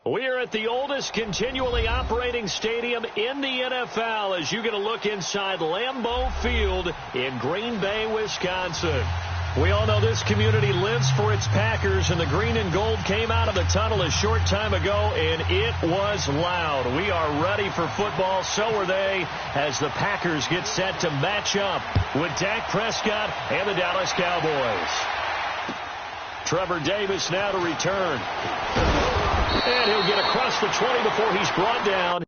We are at the oldest continually operating stadium in the NFL as you get a look inside Lambeau Field in Green Bay, Wisconsin. We all know this community lives for its Packers, and the green and gold came out of the tunnel a short time ago, and it was loud. We are ready for football. So are they as the Packers get set to match up with Dak Prescott and the Dallas Cowboys. Trevor Davis now to return. And he'll get across the 20 before he's brought down.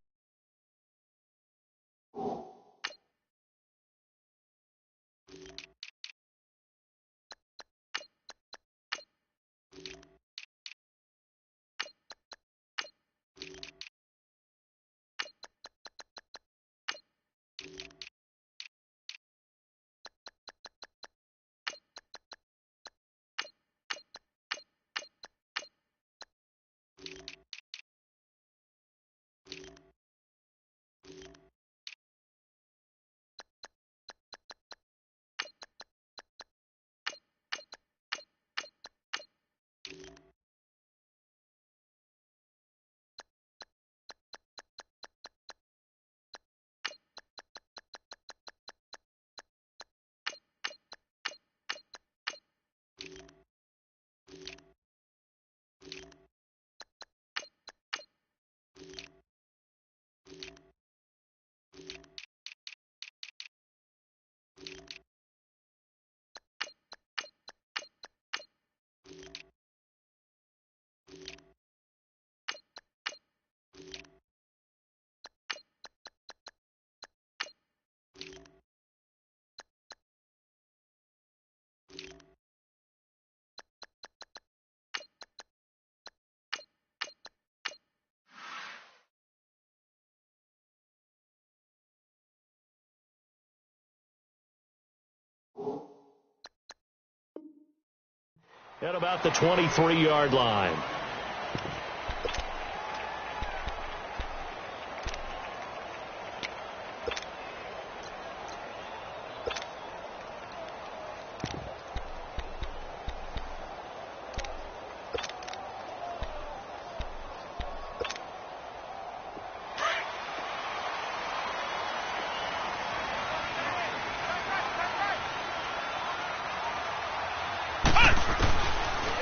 At about the 23-yard line.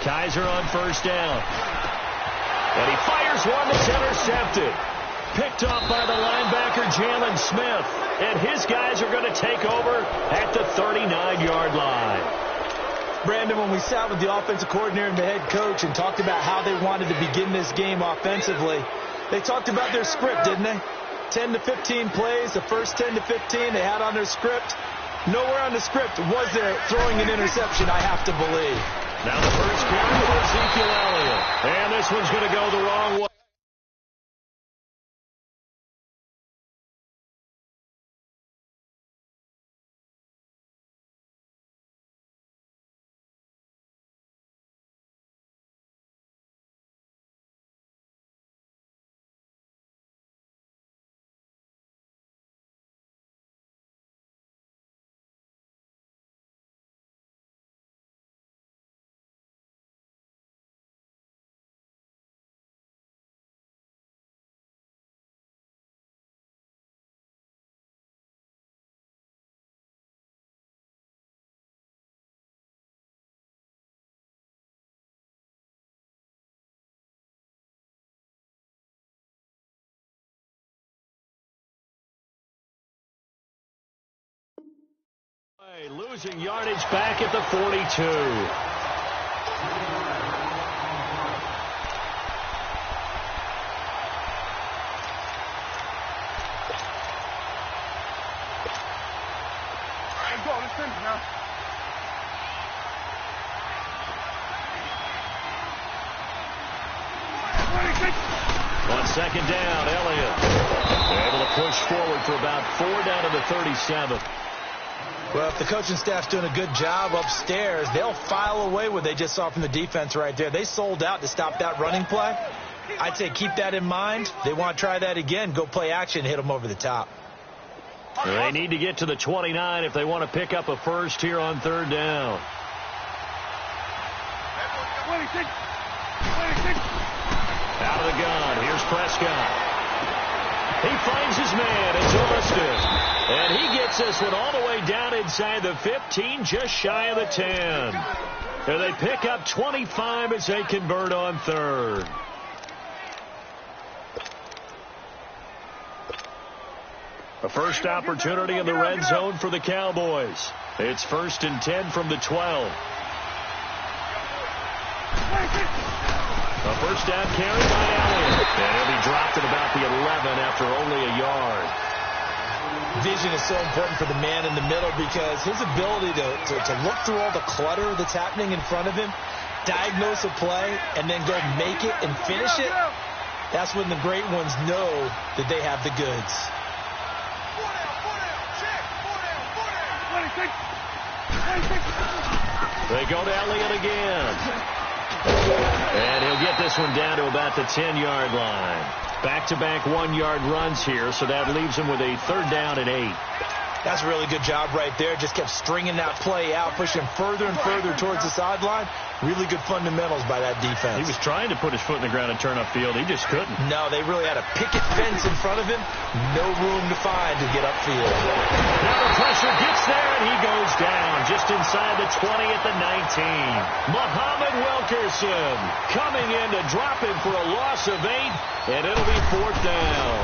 Kaiser on first down. And he fires one that's intercepted. Picked off by the linebacker, Jalen Smith. And his guys are going to take over at the 39-yard line. Brandon, when we sat with the offensive coordinator and the head coach and talked about how they wanted to begin this game offensively, they talked about their script, didn't they? 10 to 15 plays, the first 10 to 15 they had on their script. Nowhere on the script was there throwing an interception, I have to believe. Now the first carry for Ezekiel Elliott. And this one's going to go the wrong way. Losing yardage back at the 42. On second down, Elliott able to push forward for about 4 down to the 37. Well, if the coaching staff's doing a good job upstairs, they'll file away what they just saw from the defense right there. They sold out to stop that running play. I'd say keep that in mind. They want to try that again. Go play action, hit them over the top. They need to get to the 29 if they want to pick up a first here on third down. Out out of the gun. Here's Prescott. He finds his man. It's Austin. And he gets this one all the way down inside the 15, just shy of the 10. And they pick up 25 as they convert on third. A first opportunity in the red zone for the Cowboys. It's 1st and 10 from the 12. A first down carry by Elliott. And he'll be dropped at about the 11 after only a yard. Vision is so important for the man in the middle because his ability to look through all the clutter that's happening in front of him, diagnose a play, and then go make it and finish it, that's when the great ones know that they have the goods. They go to Elliott again. And he'll get this one down to about the 10-yard line. Back-to-back 1-yard runs here, so that leaves him with a 3rd down and 8. That's a really good job right there. Just kept stringing that play out, pushing further and further towards the sideline. Really good fundamentals by that defense. He was trying to put his foot in the ground and turn upfield. He just couldn't. No, they really had a picket fence in front of him. No room to find to get upfield. Now the pressure gets there, and he goes down just inside the 20 at the 19. Muhammad Wilkerson coming in to drop him for a loss of 8, and it'll be 4th down.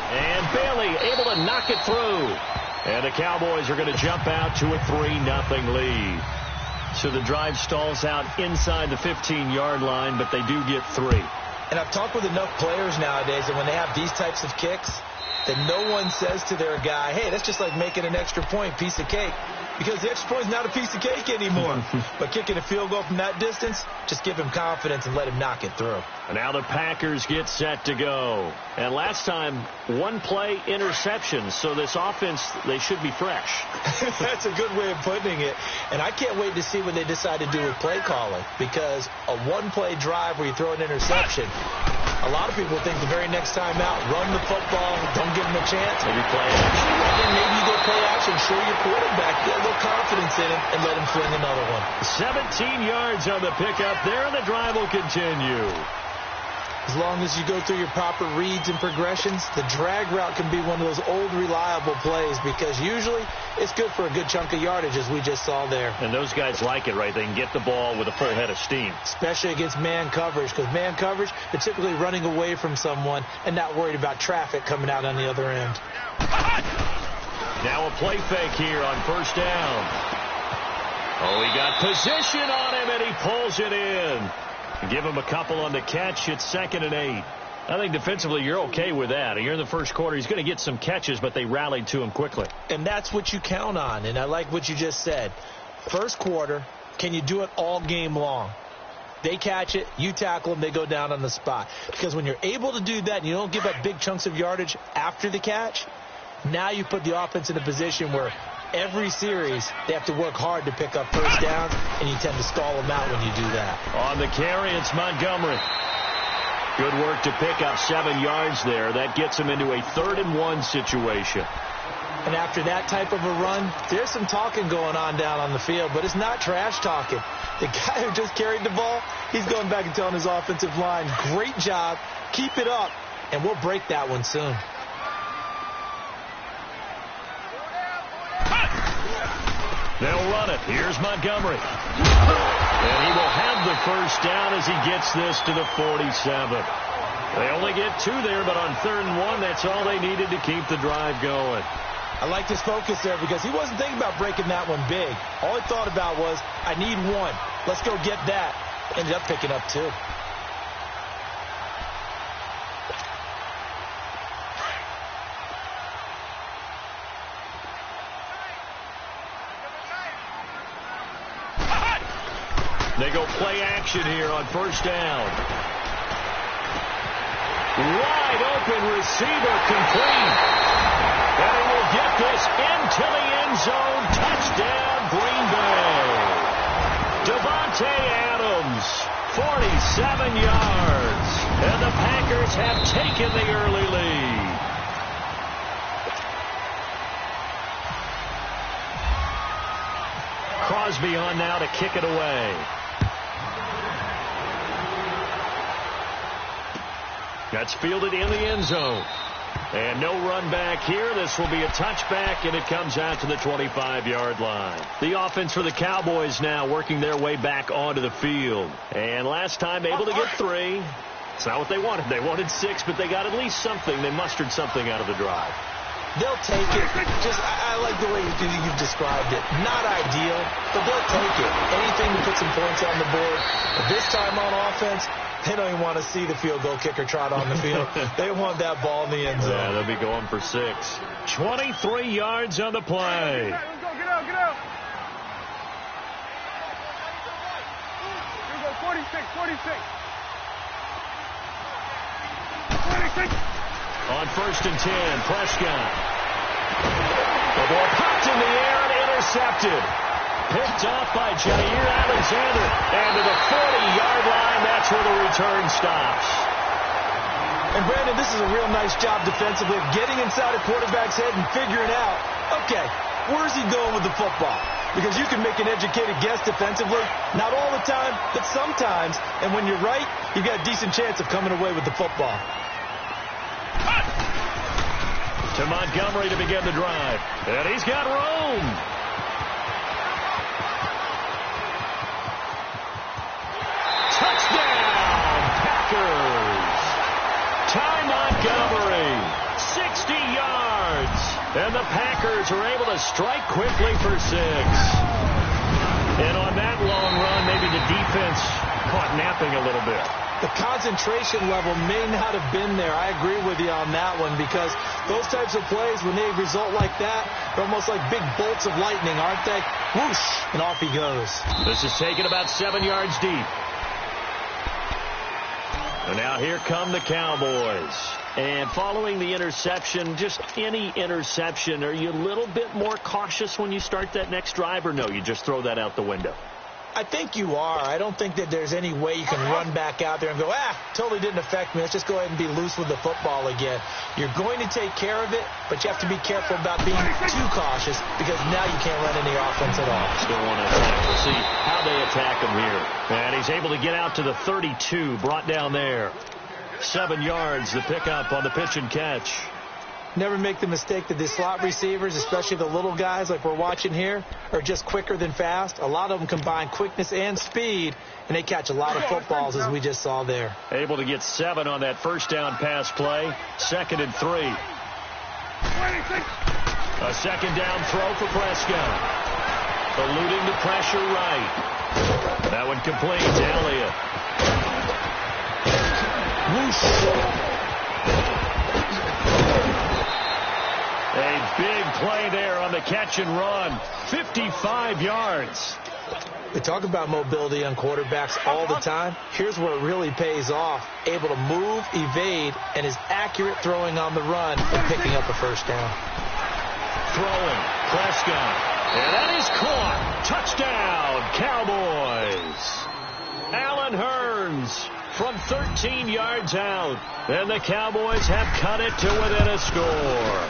And Bailey able to knock it through. And the Cowboys are going to jump out to a 3-0 lead. So the drive stalls out inside the 15-yard line, but they do get 3. And I've talked with enough players nowadays that when they have these types of kicks, that no one says to their guy, hey, that's just like making an extra point, piece of cake. Because the extra point is not a piece of cake anymore. But kicking a field goal from that distance, just give him confidence and let him knock it through. And now the Packers get set to go. And last time, 1-play interception. So this offense, they should be fresh. That's a good way of putting it. And I can't wait to see what they decide to do with play calling. Because a 1-play drive where you throw an interception, a lot of people think the very next time out, run the football, don't give him a chance. Maybe play action. And then maybe you go play action, show your quarterback, get a little confidence in him, and let him fling another one. 17 yards on the pickup there, and the drive will continue. As long as you go through your proper reads and progressions, the drag route can be one of those old reliable plays because usually it's good for a good chunk of yardage, as we just saw there. And those guys like it, right? They can get the ball with a full head of steam. Especially against man coverage, because man coverage, they're typically running away from someone and not worried about traffic coming out on the other end. Now a play fake here on 1st down. Oh, he got position on him, and he pulls it in. Give him a couple on the catch. It's 2nd and 8. I think defensively you're okay with that. You're in the first quarter. He's going to get some catches, but they rallied to him quickly. And that's what you count on, and I like what you just said. First quarter, can you do it all game long? They catch it, you tackle them, they go down on the spot. Because when you're able to do that and you don't give up big chunks of yardage after the catch, now you put the offense in a position where every series they have to work hard to pick up first downs, and you tend to stall them out when you do that. On the carry, it's Montgomery. Good work to pick up 7 yards there. That gets him into a 3rd and 1 situation. And after that type of a run, there's some talking going on down on the field, but it's not trash talking. The guy who just carried the ball, he's going back and telling his offensive line, great job, keep it up, and we'll break that one soon. They'll run it. Here's Montgomery. And he will have the first down as he gets this to the 47. They only get 2 there, but on 3rd and 1, that's all they needed to keep the drive going. I liked his focus there because he wasn't thinking about breaking that one big. All he thought about was, I need 1. Let's go get that. Ended up picking up 2. They go play action here on 1st down. Wide open receiver complete. And he will get this into the end zone. Touchdown, Green Bay. Devontae Adams, 47 yards. And the Packers have taken the early lead. Crosby on now to kick it away. That's fielded in the end zone. And no run back here. This will be a touchback, and it comes out to the 25-yard line. The offense for the Cowboys now working their way back onto the field. And last time able to get 3. It's not what they wanted. They wanted 6, but they got at least something. They mustered something out of the drive. They'll take it. I like the way you've described it. Not ideal, but they'll take it. Anything to put some points on the board. But this time on offense, they don't even want to see the field goal kicker trot on the field. They want that ball in the end zone. Yeah, they'll be going for 6. 23 yards on the play. Let's go, get out, get out. Here we go, 46, 46. 46. On 1st and 10, Prescott. The ball popped in the air and intercepted. Picked off by Jair Alexander. And to the 40-yard line, that's where the return stops. And, Brandon, this is a real nice job defensively of getting inside a quarterback's head and figuring out, okay, where's he going with the football? Because you can make an educated guess defensively. Not all the time, but sometimes. And when you're right, you've got a decent chance of coming away with the football. To Montgomery to begin the drive. And he's got room. Touchdown, Packers. Ty Montgomery, 60 yards. And the Packers are able to strike quickly for 6. And on that long run, maybe the defense caught napping a little bit. The concentration level may not have been there. I agree with you on that one, because those types of plays, when they result like that, they're almost like big bolts of lightning, aren't they? Whoosh, and off he goes. This is taken about 7 yards deep. And now here come the Cowboys. And following the interception, just any interception, are you a little bit more cautious when you start that next drive, or no, you just throw that out the window? I think you are. I don't think that there's any way you can run back out there and go, totally didn't affect me. Let's just go ahead and be loose with the football again. You're going to take care of it, but you have to be careful about being too cautious, because now you can't run any offense at all. Still want to attack. We'll see how they attack him here. And he's able to get out to the 32, brought down there. 7 yards, the pickup on the pitch and catch. Never make the mistake that the slot receivers, especially the little guys like we're watching here, are just quicker than fast. A lot of them combine quickness and speed, and they catch a lot of footballs, as we just saw there. Able to get 7 on that first down pass play. 2nd and 3. A second down throw for Prescott. Eluding the pressure right. That one complete to Elliott. Whoosh. A big play there on the catch and run. 55 yards. We talk about mobility on quarterbacks all the time. Here's where it really pays off. Able to move, evade, and is accurate throwing on the run and picking up a first down. Throwing, Prescott. And that is caught. Touchdown, Cowboys. Allen Hurns from 13 yards out. And the Cowboys have cut it to within a score.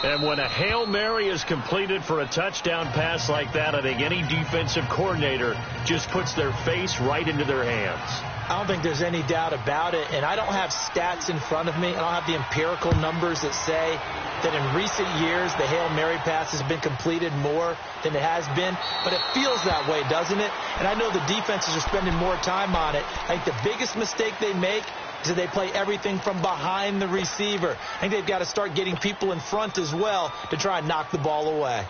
And when a Hail Mary is completed for a touchdown pass like that, I think any defensive coordinator just puts their face right into their hands. I don't think there's any doubt about it, and I don't have stats in front of me. I don't have the empirical numbers that say that in recent years the Hail Mary pass has been completed more than it has been, but it feels that way, doesn't it? And I know the defenses are spending more time on it. I think the biggest mistake they make is that they play everything from behind the receiver. I think they've got to start getting people in front as well to try and knock the ball away.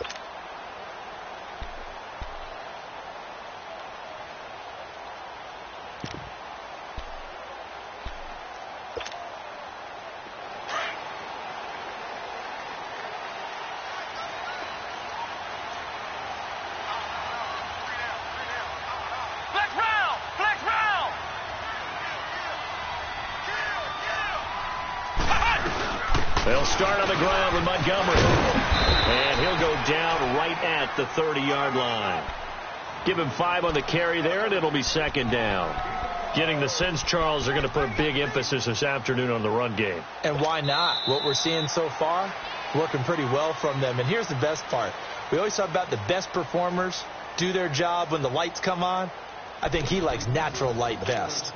They'll start on the ground with Montgomery. And he'll go down right at the 30-yard line. Give him 5 on the carry there, and it'll be 2nd down. Getting the sense, Charles, they're going to put a big emphasis this afternoon on the run game. And why not? What we're seeing so far, working pretty well from them. And here's the best part. We always talk about the best performers do their job when the lights come on. I think he likes natural light best.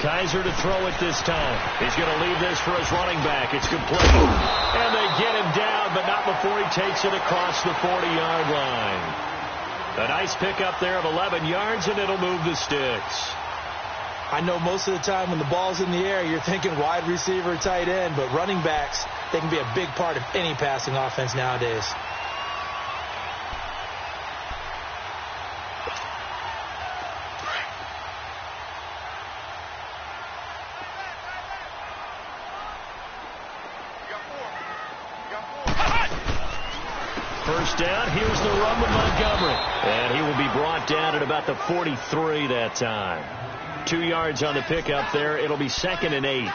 Kaiser to throw it this time. He's going to leave this for his running back. It's complete. And they get him down, but not before he takes it across the 40-yard line. A nice pickup there of 11 yards, and it'll move the sticks. I know most of the time when the ball's in the air, you're thinking wide receiver, tight end, but running backs, they can be a big part of any passing offense nowadays. First down, here's the run with Montgomery. And he will be brought down at about the 43 that time. 2 yards on the pickup there. It'll be 2nd and 8.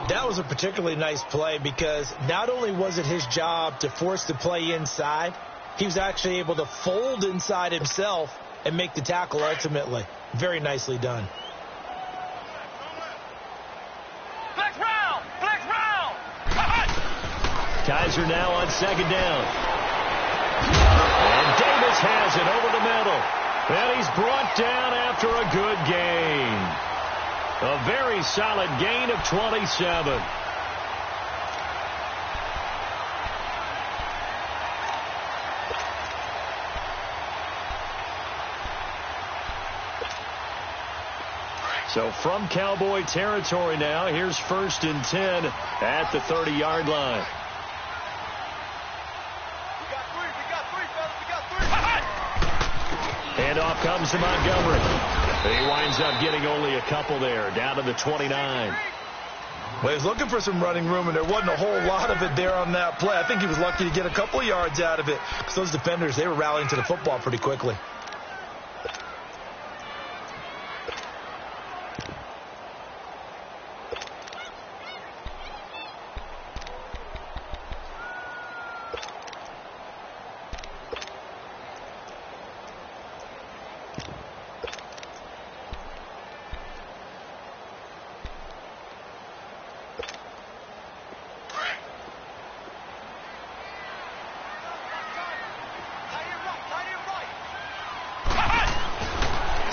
That was a particularly nice play because not only was it his job to force the play inside, he was actually able to fold inside himself and make the tackle ultimately. Very nicely done. Flex round! Flex round! Kaiser now on 2nd down. And Davis has it over the middle. And he's brought down after a good gain. A very solid gain of 27. So from Cowboy territory now, here's 1st and 10 at the 30-yard line. Handoff comes to Montgomery. He winds up getting only a couple there, down to the 29. Well, he was looking for some running room, and there wasn't a whole lot of it there on that play. I think he was lucky to get a couple of yards out of it because those defenders, they were rallying to the football pretty quickly.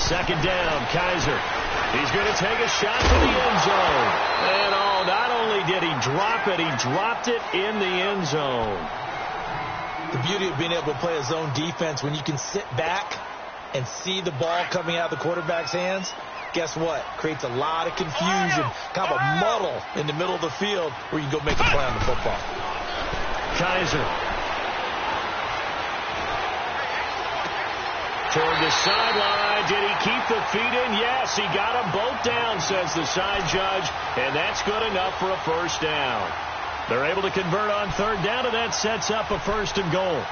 Second down, Kaiser. He's going to take a shot to the end zone. And not only did he drop it, he dropped it in the end zone. The beauty of being able to play a zone defense when you can sit back and see the ball coming out of the quarterback's hands, guess what? Creates a lot of confusion, kind of a muddle in the middle of the field where you go make a play on the football. Kaiser. Toward the sideline. Did he keep the feet in? Yes, he got them both down, says the side judge, and that's good enough for a first down. They're able to convert on 3rd down, and that sets up a 1st and goal.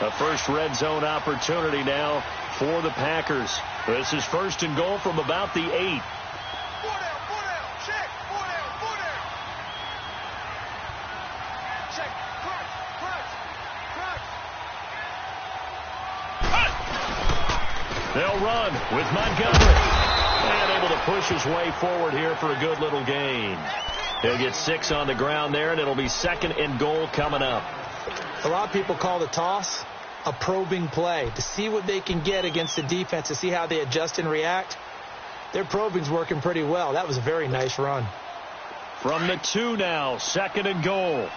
A first red zone opportunity now for the Packers. This is 1st and goal from about the 8. They'll run with Montgomery. And able to push his way forward here for a good little gain. He'll get 6 on the ground there, and it'll be 2nd and goal coming up. A lot of people call the toss a probing play to see what they can get against the defense, to see how they adjust and react. Their probing's working pretty well. That was a very nice run. From the 2 now, 2nd and goal.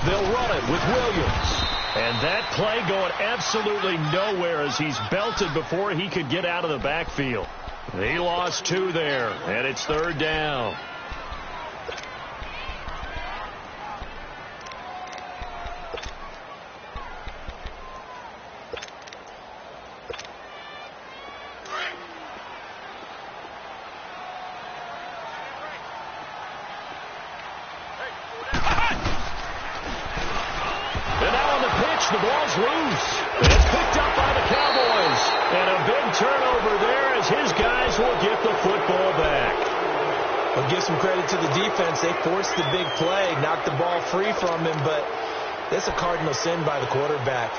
They'll run it with Williams. And that play going absolutely nowhere as he's belted before he could get out of the backfield. He lost 2 there, and it's 3rd down. The ball's loose. It's picked up by the Cowboys. And a big turnover there as his guys will get the football back. Well, give some credit to the defense. They forced the big play, knocked the ball free from him, but that's a cardinal sin by the quarterback.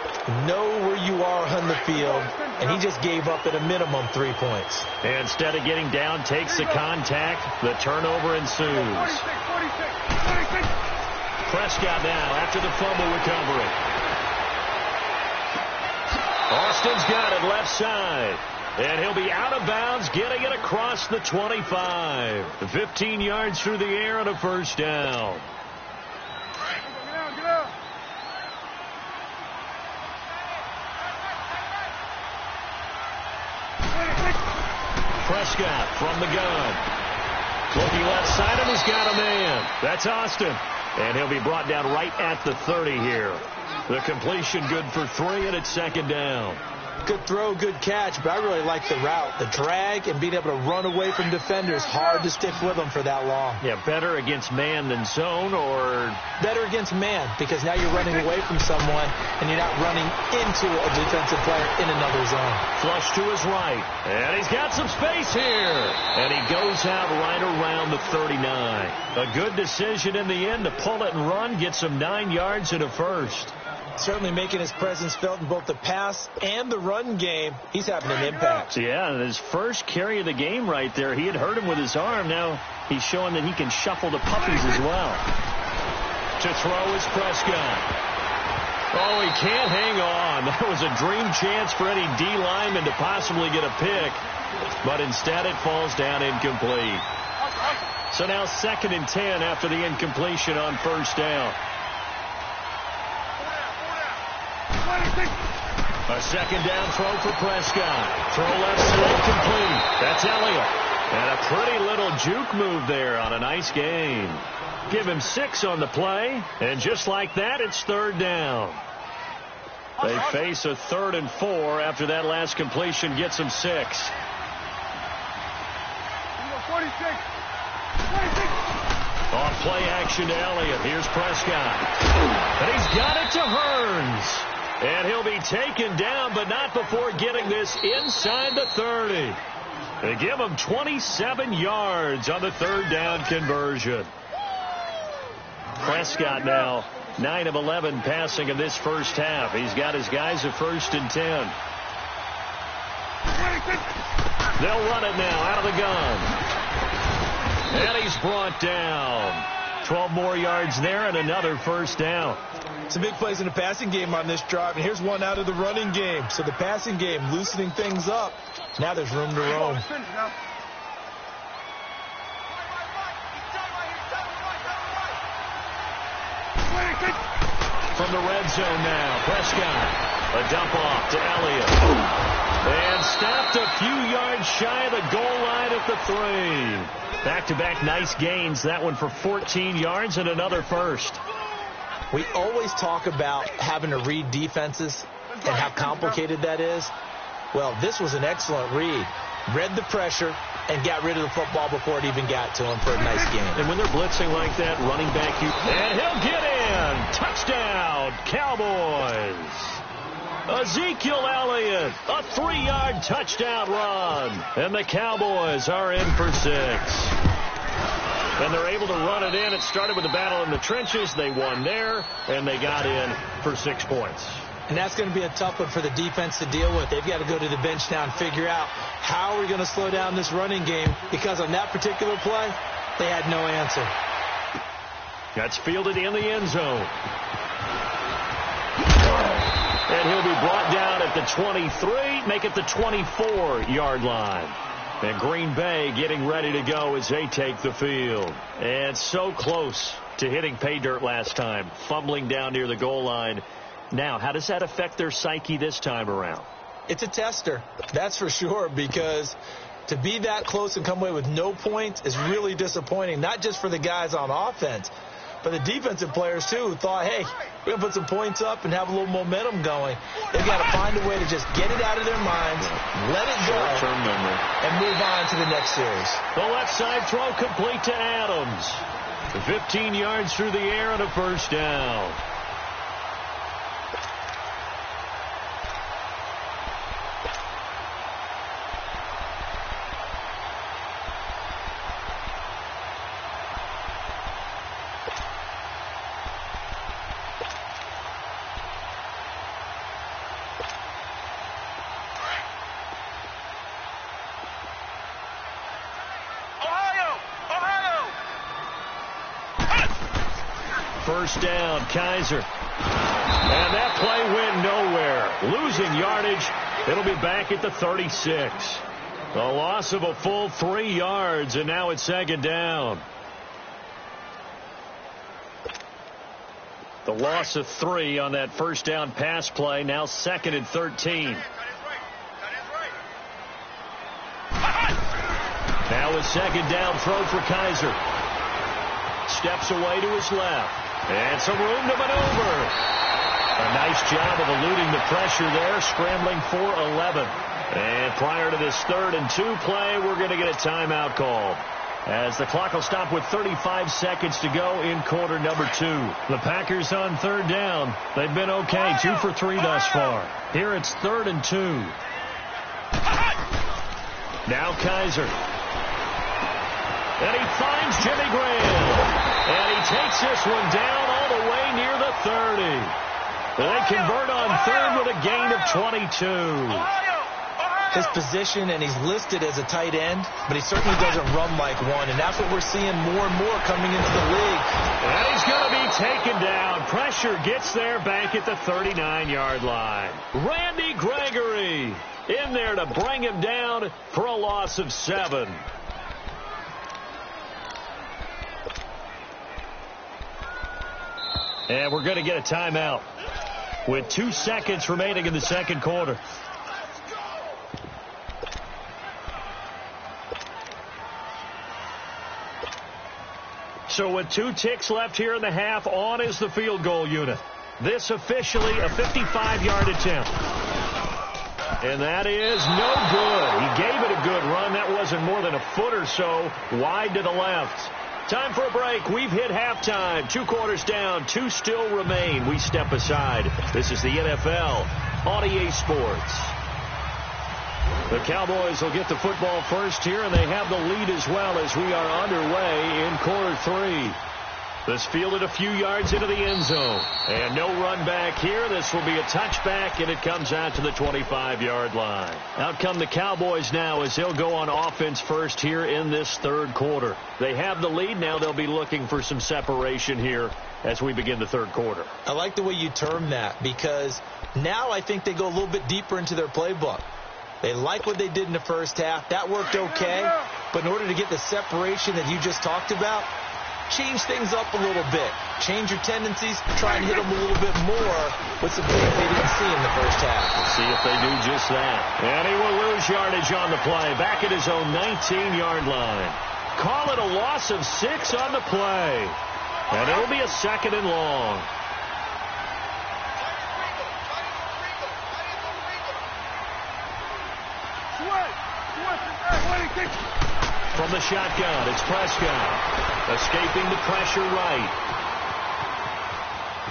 Know where you are on the field, and he just gave up at a minimum 3 points. And instead of getting down, takes the contact. The turnover ensues. 46. Prescott now after the fumble recovery. Austin's got it left side. And he'll be out of bounds, getting it across the 25. 15 yards through the air and a first down. Prescott from the gun. Looking left side, and he's got a man. That's Austin. And he'll be brought down right at the 30 here. The completion good for 3, and it's second down. Good throw, good catch, but I really like the route. The drag and being able to run away from defenders, hard to stick with them for that long. Yeah, better against man than zone, or? Better against man, because now you're running away from someone and you're not running into a defensive player in another zone. Flush to his right, and he's got some space here. And he goes out right around the 39. A good decision in the end to pull it and run, get some 9 yards and a first. Certainly making his presence felt in both the pass and the run game. He's having an impact. Yeah, and his first carry of the game right there, he had hurt him with his arm. Now he's showing that he can shuffle the puppies as well. To throw is Prescott. Oh, he can't hang on. That was a dream chance for any D lineman to possibly get a pick. But instead it falls down incomplete. So now 2nd and 10 after the incompletion on first down. A second down throw for Prescott. Throw left side complete. That's Elliott. And a pretty little juke move there on a nice gain. Give him 6 on the play. And just like that, it's 3rd down. They face a 3rd and 4 after that last completion gets them 6. 46. Off play action to Elliott. Here's Prescott. And he's got it to Hearns. And he'll be taken down, but not before getting this inside the 30. They give him 27 yards on the 3rd down conversion. Prescott now 9 of 11 passing in this first half. He's got his guys at 1st and 10. They'll run it now out of the gun. And he's brought down. 12 more yards there and another first down. Some big plays in the passing game on this drive, and here's one out of the running game. So the passing game loosening things up. Now there's room to roam. From the red zone now, Prescott. A dump off to Elliott. And stopped a few yards shy of the goal line at the 3. Back-to-back nice gains. That one for 14 yards and another first. We always talk about having to read defenses and how complicated that is. Well, this was an excellent read. Read the pressure and got rid of the football before it even got to him for a nice game. And when they're blitzing like that, running back, and he'll get in. Touchdown, Cowboys. Ezekiel Elliott, a 3-yard touchdown run. And the Cowboys are in for 6. And they're able to run it in. It started with a battle in the trenches. They won there, and they got in for 6 points. And that's going to be a tough one for the defense to deal with. They've got to go to the bench now and figure out how are we going to slow down this running game, because on that particular play, they had no answer. That's fielded in the end zone. And he'll be brought down at the 23, make it the 24-yard line. And Green Bay getting ready to go as they take the field. And so close to hitting pay dirt last time, fumbling down near the goal line. Now, how does that affect their psyche this time around? It's a tester, that's for sure, because to be that close and come away with no points is really disappointing, not just for the guys on offense, but the defensive players, too, who thought, hey, we're going to put some points up and have a little momentum going. They've got to find a way to just get it out of their minds, let it go, short-term memory, and move on to the next series. The left side throw complete to Adams. 15 yards through the air and a first down. first down. Kaiser. And that play went nowhere. Losing yardage. It'll be back at the 36. A loss of a full 3 yards, and now it's second down. The loss of 3 on that first down pass play. Now second and 13. Now a second down throw for Kaiser. Steps away to his left. And some room to maneuver. A nice job of eluding the pressure there, scrambling for 11. And prior to this 3rd and 2 play, we're going to get a timeout called, as the clock will stop with 35 seconds to go in quarter number 2. The Packers on 3rd down. They've been okay, 2 for 3 thus far. Here it's 3rd and 2. Now Kaiser. And he finds Jimmy Graham. And he takes this one down all the way near the 30. They convert on 3rd with a gain of 22. His position, and he's listed as a tight end, but he certainly doesn't run like one, and that's what we're seeing more and more coming into the league. And he's going to be taken down. Pressure gets there back at the 39-yard line. Randy Gregory in there to bring him down for a loss of 7. And we're going to get a timeout with 2 seconds remaining in the second quarter. So with 2 ticks left here in the half, on is the field goal unit. This officially a 55-yard attempt. And that is no good. He gave it a good run. That wasn't more than a foot or so wide to the left. Time for a break. We've hit halftime. 2 quarters down. 2 still remain. We step aside. This is the NFL on EA Sports. The Cowboys will get the football first here, and they have the lead as well as we are underway in quarter 3. This fielded a few yards into the end zone. And no run back here. This will be a touchback, and it comes out to the 25-yard line. Out come the Cowboys now as they'll go on offense first here in this 3rd quarter. They have the lead. Now they'll be looking for some separation here as we begin the 3rd quarter. I like the way you term that, because now I think they go a little bit deeper into their playbook. They like what they did in the first half. That worked okay. But in order to get the separation that you just talked about, change things up a little bit. Change your tendencies. Try and hit them a little bit more with some things they didn't see in the first half. We'll see if they do just that. And he will lose yardage on the play. Back at his own 19-yard line. Call it a loss of 6 on the play. And it'll be a 2nd and long. From the shotgun, it's Prescott. Escaping the pressure right.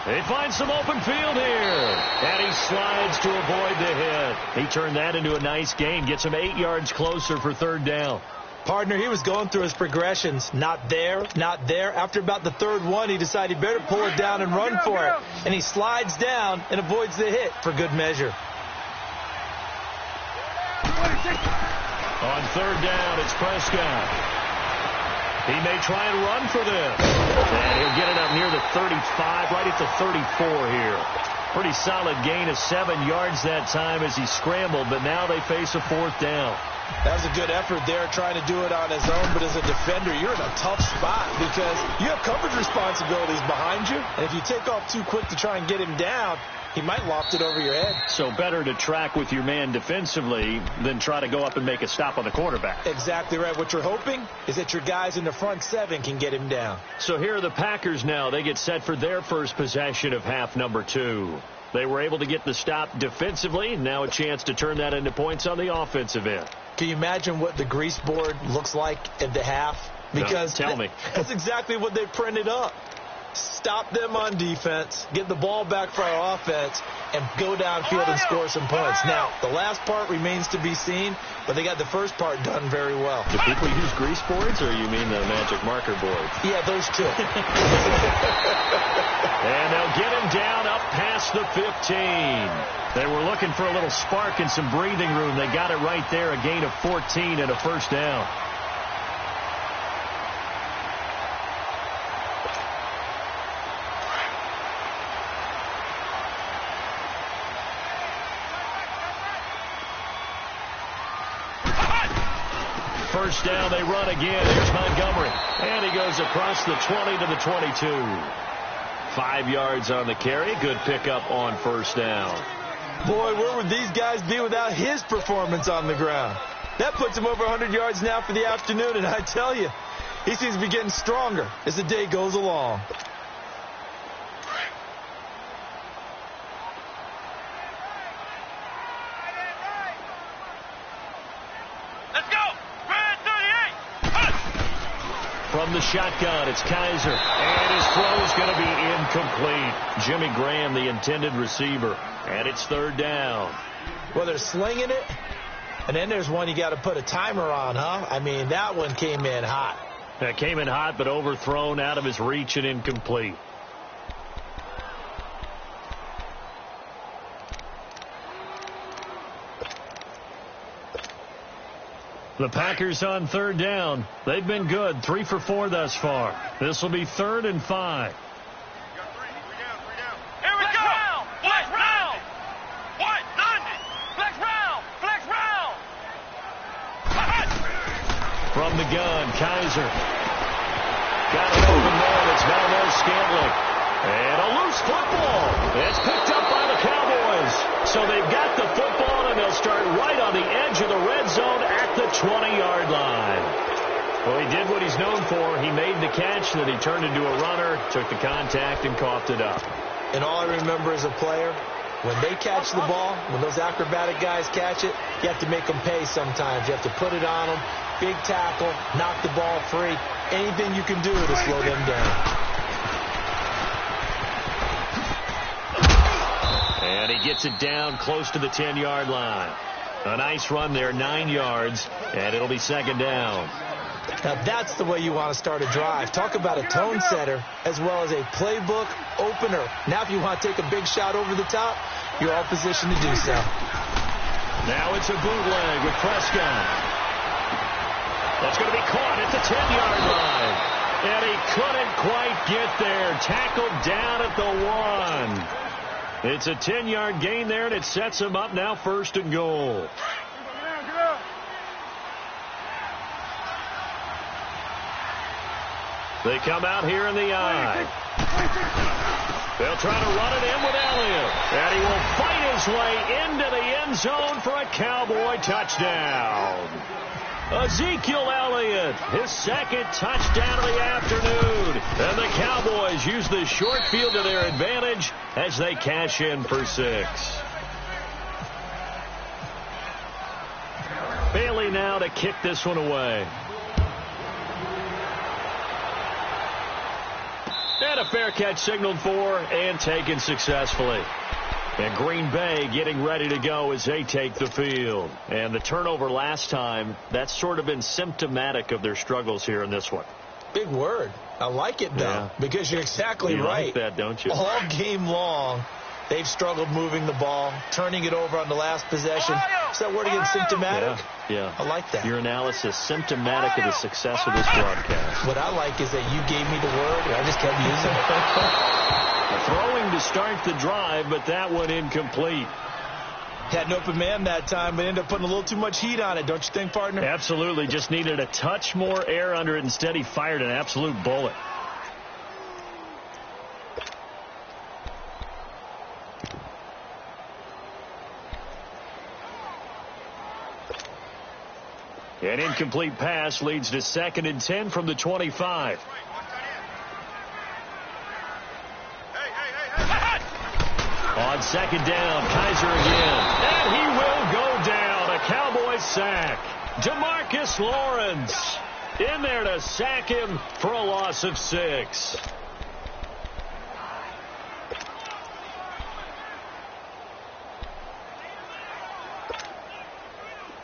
They find some open field here. And he slides to avoid the hit. He turned that into a nice gain. Gets him 8 yards closer for 3rd down. Partner, he was going through his progressions. Not there, not there. After about the 3rd one, he decided he better pull it down and run for it. And he slides down and avoids the hit for good measure. On 3rd down, it's Prescott. He may try and run for this. And he'll get it up near the 35, right at the 34 here. Pretty solid gain of 7 yards that time as he scrambled, but now they face a 4th down. That was a good effort there, trying to do it on his own. But as a defender, you're in a tough spot because you have coverage responsibilities behind you. And if you take off too quick to try and get him down, he might loft it over your head. So better to track with your man defensively than try to go up and make a stop on the quarterback. Exactly right. What you're hoping is that your guys in the front 7 can get him down. So here are the Packers now. They get set for their first possession of half number 2. They were able to get the stop defensively. Now a chance to turn that into points on the offensive end. Can you imagine what the grease board looks like at the half? Because no, tell me. That's exactly what they printed up. Stop them on defense, get the ball back for our offense, and go downfield and score some points. Now, the last part remains to be seen, but they got the first part done very well. Do people use grease boards, or you mean the magic marker board? Yeah, those two. And they'll get him down up past the 15. They were looking for a little spark and some breathing room. They got it right there, a gain of 14 and a 1st down. first down, they run again. Here's Montgomery. And he goes across the 20 to the 22. 5 yards on the carry. Good pickup on first down. Boy, where would these guys be without his performance on the ground? That puts him over 100 yards now for the afternoon, and I tell you, he seems to be getting stronger as the day goes along. Let's go! Red 38! From the shotgun, it's Kaiser. And his throw is going to be incomplete. Jimmy Graham, the intended receiver. And it's third down. Well, they're slinging it. And then there's one you got to put a timer on, huh? I mean, that one came in hot. That came in hot, but overthrown, out of his reach, and incomplete. The Packers on third down. They've been good, 3 for 4 thus far. This will be 3rd and 5. Here we go! Flex round! What? None! Flex round! Flex round! From the gun, Kaiser. Got it open there. It's Valdes-Scantling. And a loose football. It's picked up by the Cowboys. So they've got the football, and they'll start right on the edge of the red zone at the 20-yard line. Well, he did what he's known for. He made the catch, then he turned into a runner, took the contact, and coughed it up. And all I remember as a player, when they catch the ball, when those acrobatic guys catch it, you have to make them pay sometimes. You have to put it on them, big tackle, knock the ball free, anything you can do to slow them down. And he gets it down close to the 10-yard line. A nice run there, 9 yards, and it'll be second down. Now that's the way you want to start a drive. Talk about a tone setter as well as a playbook opener. Now if you want to take a big shot over the top, you're all positioned to do so. Now it's a bootleg with Prescott. That's going to be caught at the 10-yard line. And he couldn't quite get there. Tackled down at the 1. It's a 10-yard gain there, and it sets him up now 1st and goal. They come out here in the eye. They'll try to run it in with Elliott. And he will fight his way into the end zone for a Cowboy touchdown. Ezekiel Elliott, his 2nd touchdown of the afternoon. And the Cowboys use the short field to their advantage as they cash in for 6. Bailey now to kick this one away. And a fair catch signaled for and taken successfully. And Green Bay getting ready to go as they take the field. And the turnover last time, that's sort of been symptomatic of their struggles here in this one. Big word. I like it, though, because you're exactly right. You like that, don't you? All game long, they've struggled moving the ball, turning it over on the last possession. Is that word again, symptomatic? Yeah. I like that. Your analysis, symptomatic of the success of this broadcast. What I like is that you gave me the word, and I just kept using it. Throwing to start the drive, but that one incomplete. Had an open man that time, but ended up putting a little too much heat on it, don't you think, partner? Absolutely. Just needed a touch more air under it. Instead, he fired an absolute bullet. An incomplete pass leads to 2nd and 10 from the 25. On 2nd down, Kaiser again. And he will go down. A Cowboy sack. DeMarcus Lawrence in there to sack him for a loss of 6.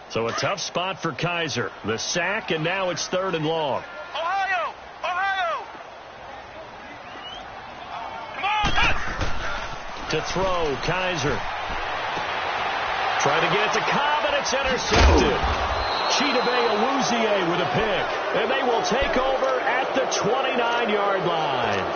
So a tough spot for Kaiser. The sack, and now it's 3rd and long. Ohio! Ohio! Come on! To throw, Kaiser. Trying to get it to Cobb, and it's intercepted. Chidobe Awuzie with a pick. And they will take over at the 29-yard line.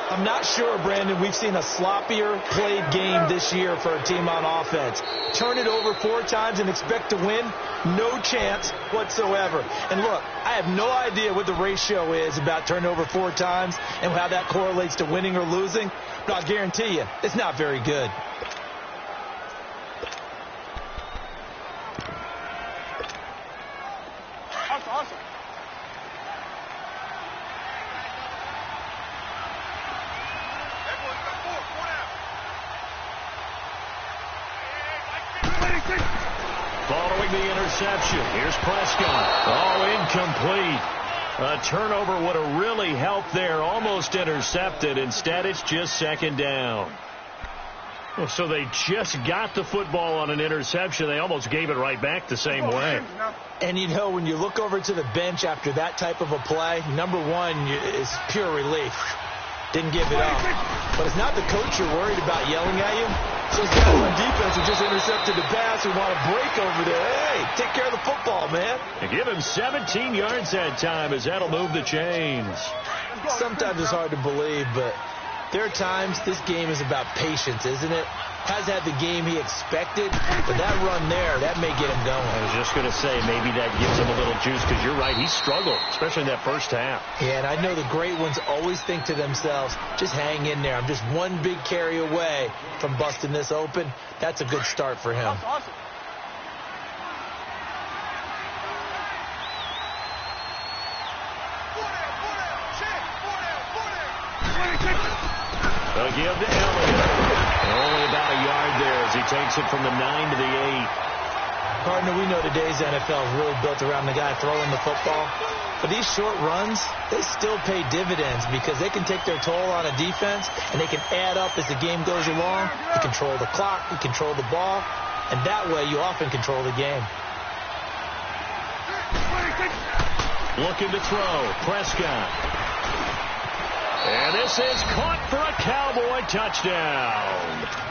I'm not sure, Brandon, we've seen a sloppier played game this year for a team on offense. Turn it over 4 times and expect to win? No chance whatsoever. And look, I have no idea what the ratio is about turning over 4 times and how that correlates to winning or losing, but I'll guarantee you, it's not very good. Awesome. Following the interception, here's Prescott. Oh, incomplete. A turnover would have really helped there. Almost intercepted. Instead, it's just second down. So they just got the football on an interception. They almost gave it right back the same way. And, you know, when you look over to the bench after that type of a play, number one is pure relief. Didn't give it up. But it's not the coach you're worried about yelling at you. So those guys on defense who just intercepted the pass who want to break over there. Hey, take care of the football, man. And give him 17 yards that time as that'll move the chains. Sometimes it's hard to believe, but there are times this game is about patience, isn't it? Has had the game he expected, but that run there, that may get him going. I was just going to say, maybe that gives him a little juice, because you're right, he struggled, especially in that first half. Yeah, and I know the great ones always think to themselves, just hang in there. I'm just one big carry away from busting this open. That's a good start for him. Awesome. They'll give to Elliott. Only about a yard there as he takes it from the 9 to the 8. Partner, we know today's NFL is really built around the guy throwing the football. But these short runs, they still pay dividends because they can take their toll on a defense and they can add up as the game goes along. You control the clock, you control the ball, and that way you often control the game. Looking to throw, Prescott. And this is caught for a Cowboy touchdown.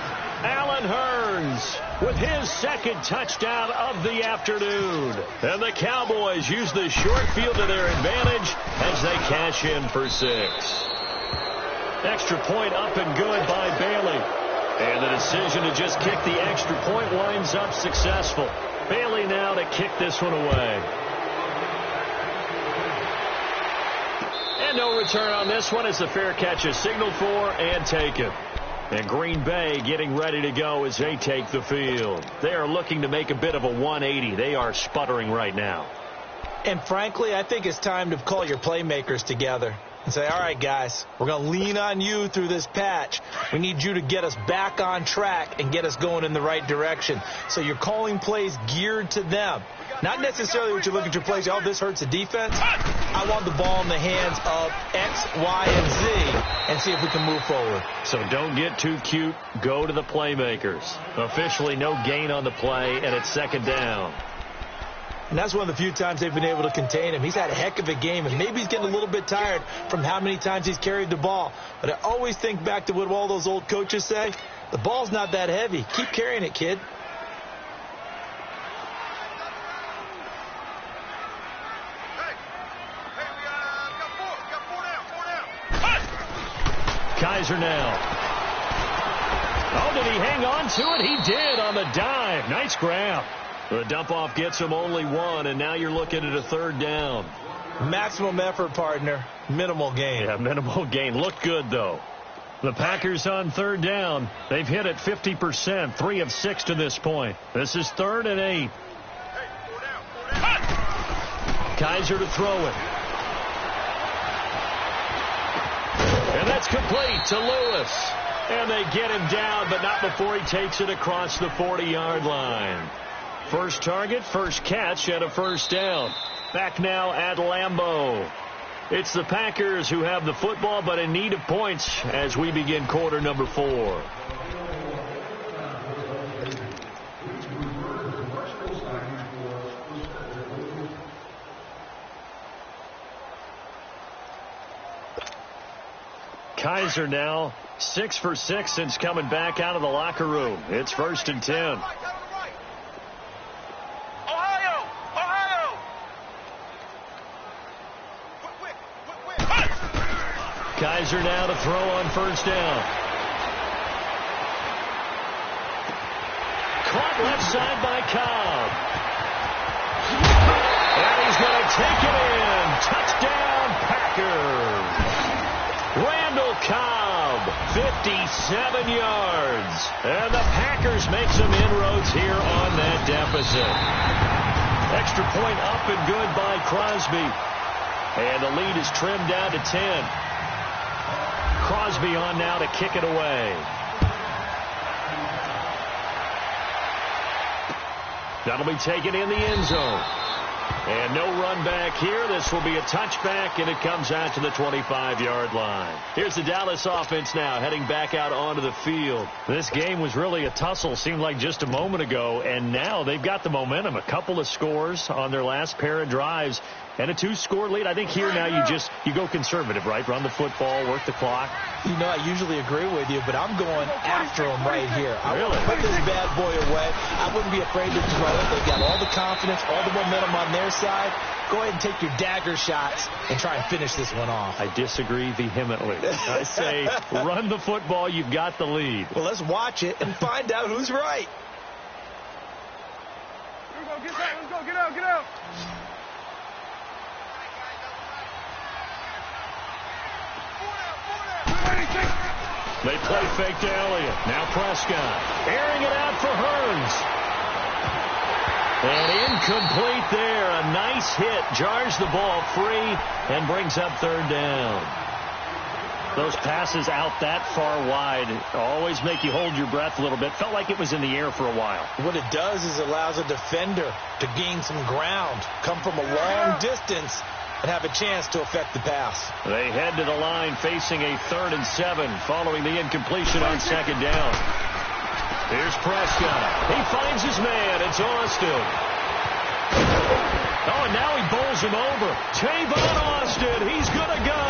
Allen Hurns with his second touchdown of the afternoon. And the Cowboys use the short field to their advantage as they cash in for 6. Extra point up and good by Bailey. And the decision to just kick the extra point winds up successful. Bailey now to kick this one away. And no return on this one as the fair catch is signaled for and taken. And Green Bay getting ready to go as they take the field. They are looking to make a bit of a 180. They are sputtering right now. And frankly, I think it's time to call your playmakers together and say, all right, guys, we're going to lean on you through this patch. We need you to get us back on track and get us going in the right direction. So you're calling plays geared to them. Not necessarily what you look at your plays, oh, this hurts the defense. I want the ball in the hands of X, Y, and Z and see if we can move forward. So don't get too cute. Go to the playmakers. Officially no gain on the play, and it's second down. And that's one of the few times they've been able to contain him. He's had a heck of a game, and maybe he's getting a little bit tired from how many times he's carried the ball. But I always think back to what all those old coaches say. The ball's not that heavy. Keep carrying it, kid. Kaiser now. Oh, did he hang on to it? He did on the dive. Nice grab. The dump-off gets him only 1, and now you're looking at a third down. Maximum effort, partner. Minimal gain. Yeah, minimal gain. Looked good, though. The Packers on third down. They've hit it 50%, 3 of 6 to this point. This is 3rd and 8. Kaiser to throw it. And that's complete to Lewis. And they get him down, but not before he takes it across the 40-yard line. First target, first catch, and a first down. Back now at Lambeau. It's the Packers who have the football, but in need of points as we begin quarter number 4. Kaiser now 6 for 6 since coming back out of the locker room. It's 1st and 10. Kaiser now to throw on first down. Caught left side by Cobb. And he's going to take it in. Touchdown, Packers. Randall Cobb, 57 yards. And the Packers make some inroads here on that deficit. Extra point up and good by Crosby. And the lead is trimmed down to 10. Crosby on now to kick it away. That'll be taken in the end zone. And no run back here. This will be a touchback, and it comes out to the 25-yard line. Here's the Dallas offense now heading back out onto the field. This game was really a tussle, seemed like just a moment ago, and now they've got the momentum. A couple of scores on their last pair of drives and a 2-score lead. I think here now you go conservative, right? Run the football, work the clock. You know, I usually agree with you, but I'm going after him right here. I really want to put this bad boy away. I wouldn't be afraid to throw it. They've got all the confidence, all the momentum on their side. Go ahead and take your dagger shots and try and finish this one off. I disagree vehemently. I say run the football. You've got the lead. Well, let's watch it and find out who's right. Here we go. Get back. Let's go. Get out. Get out. They play fake to Elliott. Now Prescott. Airing it out for Hearns. And incomplete there. A nice hit. Jars the ball free and brings up third down. Those passes out that far wide always make you hold your breath a little bit. Felt like it was in the air for a while. What it does is allows a defender to gain some ground, come from a long distance, and have a chance to affect the pass. They head to the line facing a 3rd and 7 following the incompletion on second down. Here's Prescott. He finds his man. It's Austin. Oh, and now he bowls him over. Tavon Austin. He's going to go.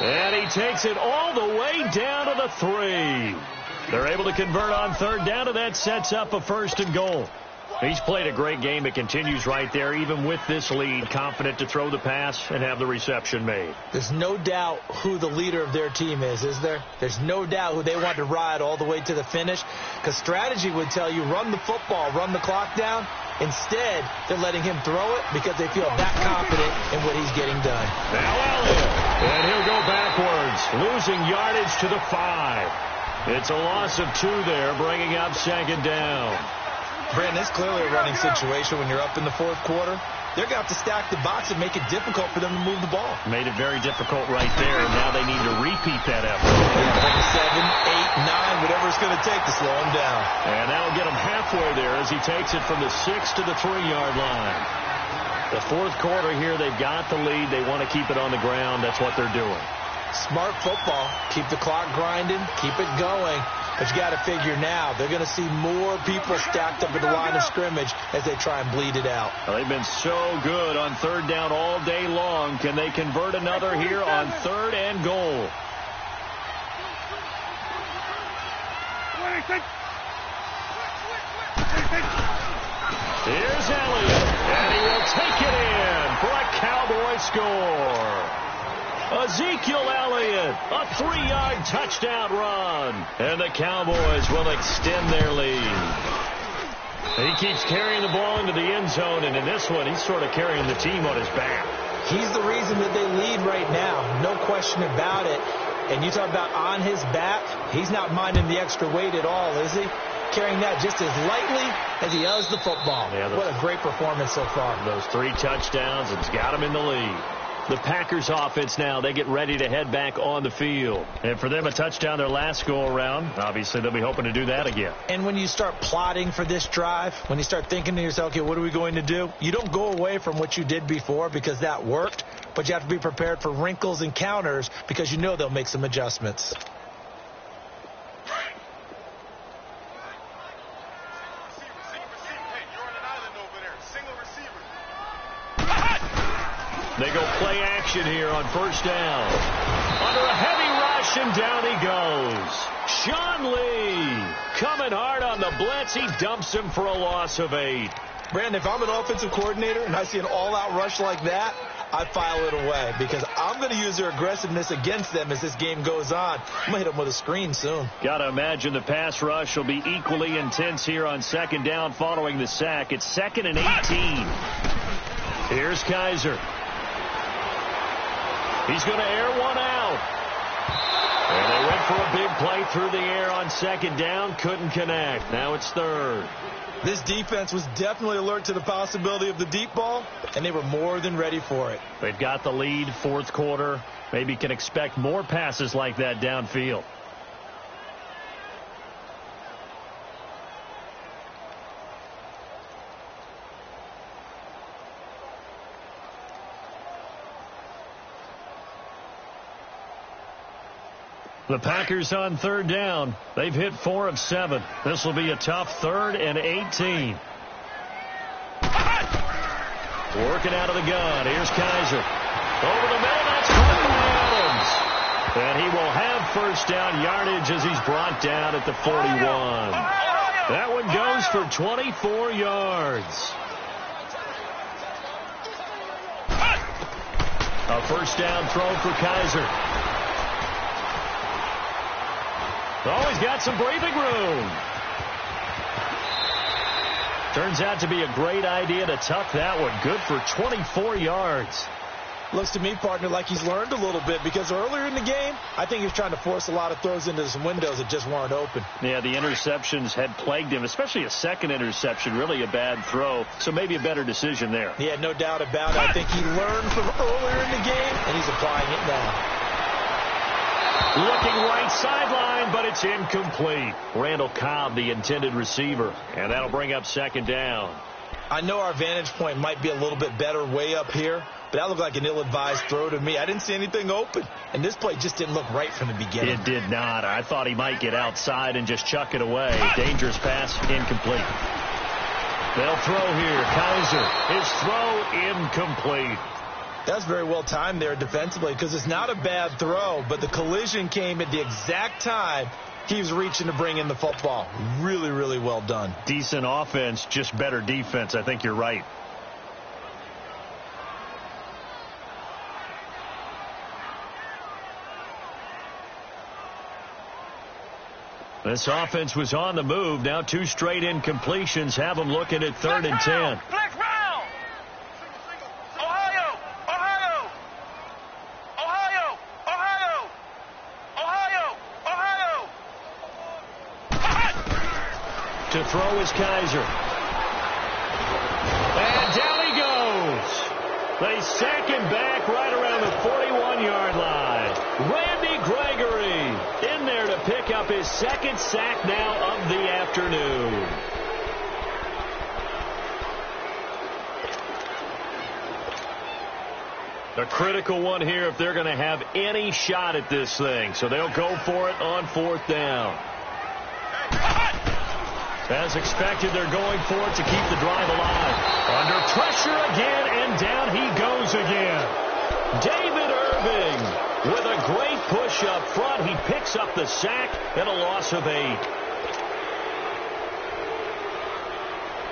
And he takes it all the way down to the 3. They're able to convert on third down, and that sets up a 1st and goal. He's played a great game. It continues right there, even with this lead, confident to throw the pass and have the reception made. There's no doubt who the leader of their team is there? There's no doubt who they want to ride all the way to the finish, because strategy would tell you run the football, run the clock down. Instead, they're letting him throw it because they feel that confident in what he's getting done. Now Elliott, and he'll go backwards, losing yardage to the 5. It's a loss of 2 there, bringing up second down. Brandon, it's clearly a running situation when you're up in the 4th quarter. They're going to have to stack the box and make it difficult for them to move the ball. Made it very difficult right there, and now they need to repeat that effort. Yeah, 7, 8, 9, whatever it's going to take to slow him down. And that'll get him halfway there as he takes it from the 6 to the 3-yard line. The 4th quarter here, they've got the lead. They want to keep it on the ground. That's what they're doing. Smart football. Keep the clock grinding. Keep it going. But you got to figure now, they're going to see more people stacked up at the line of scrimmage as they try and bleed it out. Well, they've been so good on third down all day long. Can they convert another here on 3rd and goal? Here's Elliott, and he will take it in for a Cowboy score. Ezekiel Elliott, a 3-yard touchdown run. And the Cowboys will extend their lead. He keeps carrying the ball into the end zone, and in this one, he's sort of carrying the team on his back. He's the reason that they lead right now, no question about it. And you talk about on his back, he's not minding the extra weight at all, is he? Carrying that just as lightly as he does the football. Yeah, what a great performance so far. Those 3 touchdowns, it's got him in the lead. The Packers offense now, they get ready to head back on the field. And for them, a touchdown their last go-around. Obviously, they'll be hoping to do that again. And when you start plotting for this drive, when you start thinking to yourself, okay, what are we going to do? You don't go away from what you did before because that worked, but you have to be prepared for wrinkles and counters because you know they'll make some adjustments. They go play action here on first down. Under a heavy rush, and down he goes. Sean Lee coming hard on the blitz. He dumps him for a loss of 8. Brandon, if I'm an offensive coordinator and I see an all-out rush like that, I file it away because I'm going to use their aggressiveness against them as this game goes on. I'm going to hit them with a screen soon. Got to imagine the pass rush will be equally intense here on second down following the sack. It's 2nd and 18. Here's Kaiser. He's going to air one out. And they went for a big play through the air on second down. Couldn't connect. Now it's 3rd. This defense was definitely alert to the possibility of the deep ball, and they were more than ready for it. They've got the lead, 4th quarter. Maybe can expect more passes like that downfield. The Packers on 3rd down. They've hit 4 of 7. This will be a tough 3rd and 18. Working out of the gun. Here's Kaiser. Over the middle. That's Quentin Adams. And he will have first down yardage as he's brought down at the 41. That one goes for 24 yards. A first down throw for Kaiser. Oh, he's got some breathing room. Turns out to be a great idea to tuck that one. Good for 24 yards. Looks to me, partner, like he's learned a little bit because earlier in the game, I think he was trying to force a lot of throws into some windows that just weren't open. Yeah, the interceptions had plagued him, especially a second interception, really a bad throw. So maybe a better decision there. Yeah, no doubt about it. I think he learned from earlier in the game, and he's applying it now. Looking right sideline, but it's incomplete. Randall Cobb, the intended receiver, and that'll bring up second down. I know our vantage point might be a little bit better way up here, but that looked like an ill-advised throw to me. I didn't see anything open, and this play just didn't look right from the beginning. It did not. I thought he might get outside and just chuck it away. Dangerous pass, incomplete. They'll throw here. Kaiser, his throw incomplete. That's very well timed there defensively because it's not a bad throw, but the collision came at the exact time he was reaching to bring in the football. Really, really well done. Decent offense, just better defense. I think you're right. This offense was on the move. Now 2 straight incompletions have them looking at 3rd and 10. To throw is Kaiser. And down he goes. They sack him back right around the 41-yard line. Randy Gregory in there to pick up his 2nd sack now of the afternoon. A critical one here if they're going to have any shot at this thing. So they'll go for it on 4th down. As expected, they're going for it to keep the drive alive. Under pressure again, and down he goes again. David Irving with a great push up front. He picks up the sack and a loss of 8.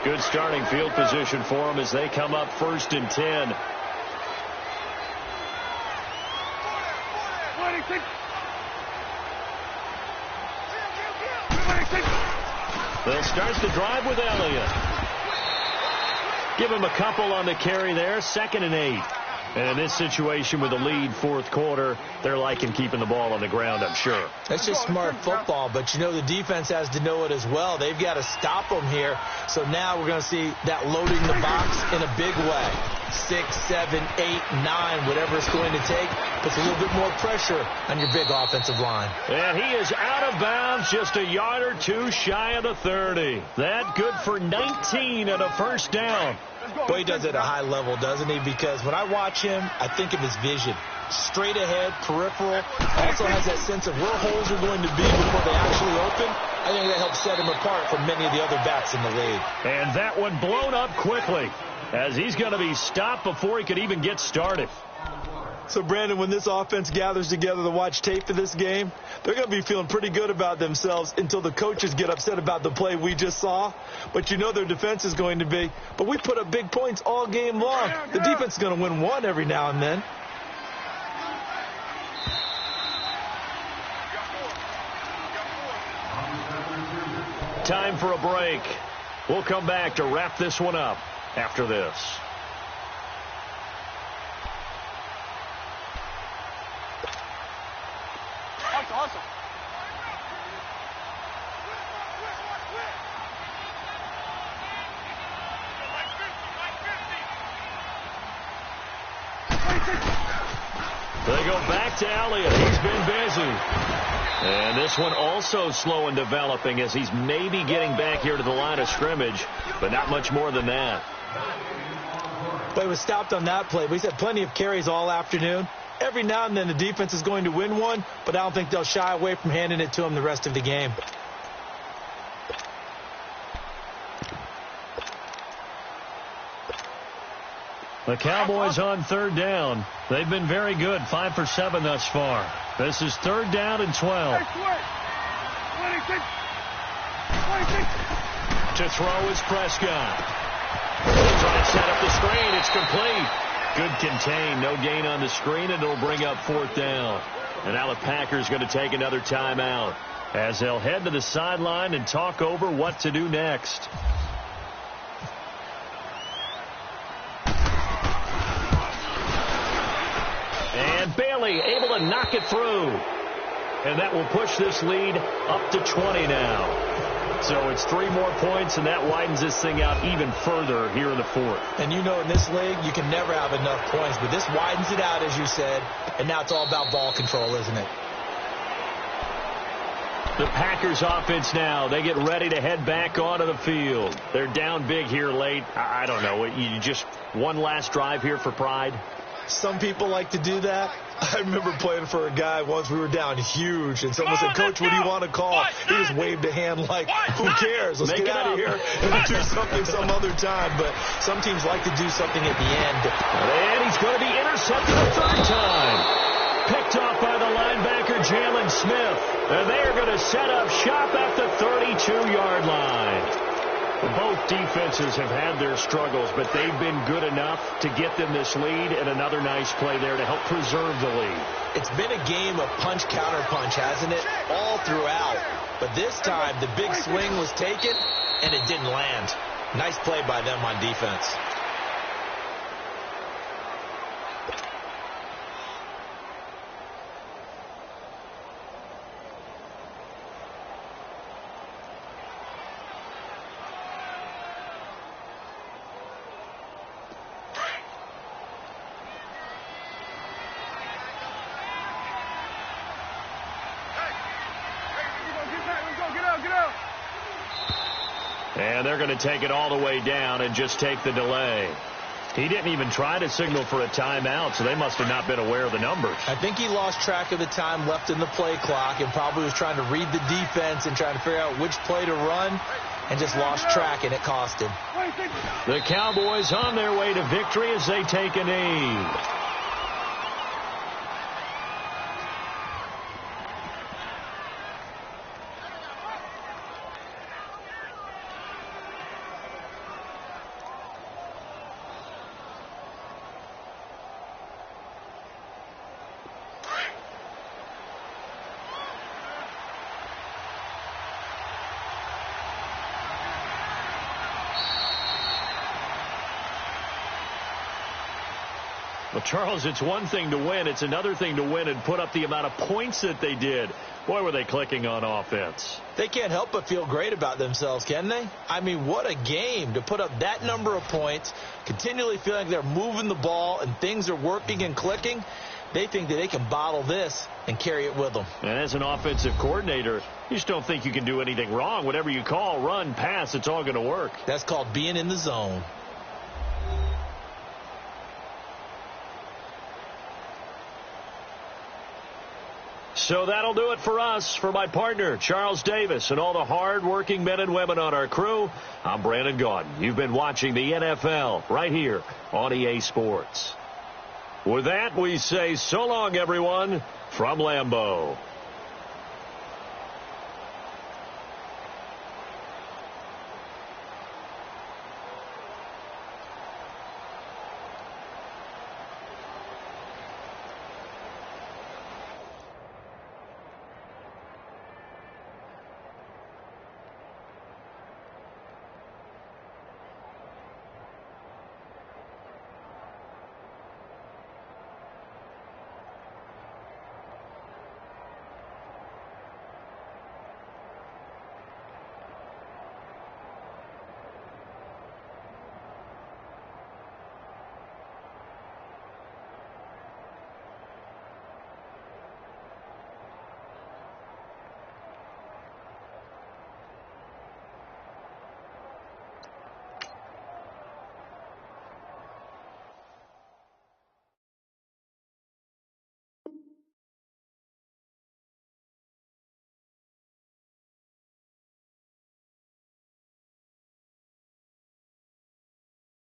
Good starting field position for them as they come up 1st and 10. They'll start the drive with Elliott. Give him a couple on the carry there. 2nd and 8. And in this situation with a lead 4th quarter, they're liking keeping the ball on the ground, I'm sure. That's just smart football, but you know the defense has to know it as well. They've got to stop them here. So now we're going to see that loading the box in a big way. 6, 7, 8, 9, whatever it's going to take, puts a little bit more pressure on your big offensive line. And he is out of bounds, just a yard or 2 shy of the 30. That good for 19 and a first down. Boy, he does it at a high level, doesn't he? Because when I watch him, I think of his vision. Straight ahead, peripheral. Also has that sense of where holes are going to be before they actually open. I think that helps set him apart from many of the other backs in the league. And that one blown up quickly as he's going to be stopped before he could even get started. So, Brandon, when this offense gathers together to watch tape for this game, they're going to be feeling pretty good about themselves until the coaches get upset about the play we just saw. But you know their defense is going to be. But we put up big points all game long. The defense is going to win one every now and then. Time for a break. We'll come back to wrap this one up after this. Hustle. They go back to Elliott. He's been busy. And this one also slow in developing as he's maybe getting back here to the line of scrimmage, but not much more than that. Play was stopped on that play, but he's had plenty of carries all afternoon. Every now and then the defense is going to win one, but I don't think they'll shy away from handing it to him the rest of the game. The Cowboys on third down. They've been very good, 5 for 7 thus far. This is third down and 12. 26. To throw is Prescott. Trying to set up the screen. It's complete. Good contain. No gain on the screen, and it'll bring up fourth down. And now the Packers going to take another timeout as they'll head to the sideline and talk over what to do next. And Bailey able to knock it through. And that will push this lead up to 20 now. So it's 3 more points, and that widens this thing out even further here in the fourth. And you know in this league, you can never have enough points, but this widens it out, as you said, and now it's all about ball control, isn't it? The Packers offense now, they get ready to head back onto the field. They're down big here late. I don't know, you just one last drive here for pride? Some people like to do that. I remember playing for a guy once. We were down huge, and someone said, "Coach, what do you want to call?" He just waved a hand like, "Who cares? Let's get out of here and do something some other time." But some teams like to do something at the end. And he's going to be intercepted a third time. Picked off by the linebacker, Jalen Smith. And they are going to set up shop at the 32-yard line. Both defenses have had their struggles, but they've been good enough to get them this lead, and another nice play there to help preserve the lead. It's been a game of punch-counter-punch, hasn't it? All throughout. But this time, the big swing was taken, and it didn't land. Nice play by them on defense. And they're going to take it all the way down and just take the delay. He didn't even try to signal for a timeout, so they must have not been aware of the numbers. I think he lost track of the time left in the play clock and probably was trying to read the defense and trying to figure out which play to run and just lost track, and it cost him. The Cowboys on their way to victory as they take a knee. Well, Charles, it's one thing to win. It's another thing to win and put up the amount of points that they did. Boy, were they clicking on offense. They can't help but feel great about themselves, can they? I mean, what a game to put up that number of points, continually feeling like they're moving the ball and things are working and clicking. They think that they can bottle this and carry it with them. And as an offensive coordinator, you just don't think you can do anything wrong. Whatever you call, run, pass, it's all going to work. That's called being in the zone. So that'll do it for us. For my partner, Charles Davis, and all the hard-working men and women on our crew, I'm Brandon Gaudin. You've been watching the NFL right here on EA Sports. With that, we say so long, everyone, from Lambeau.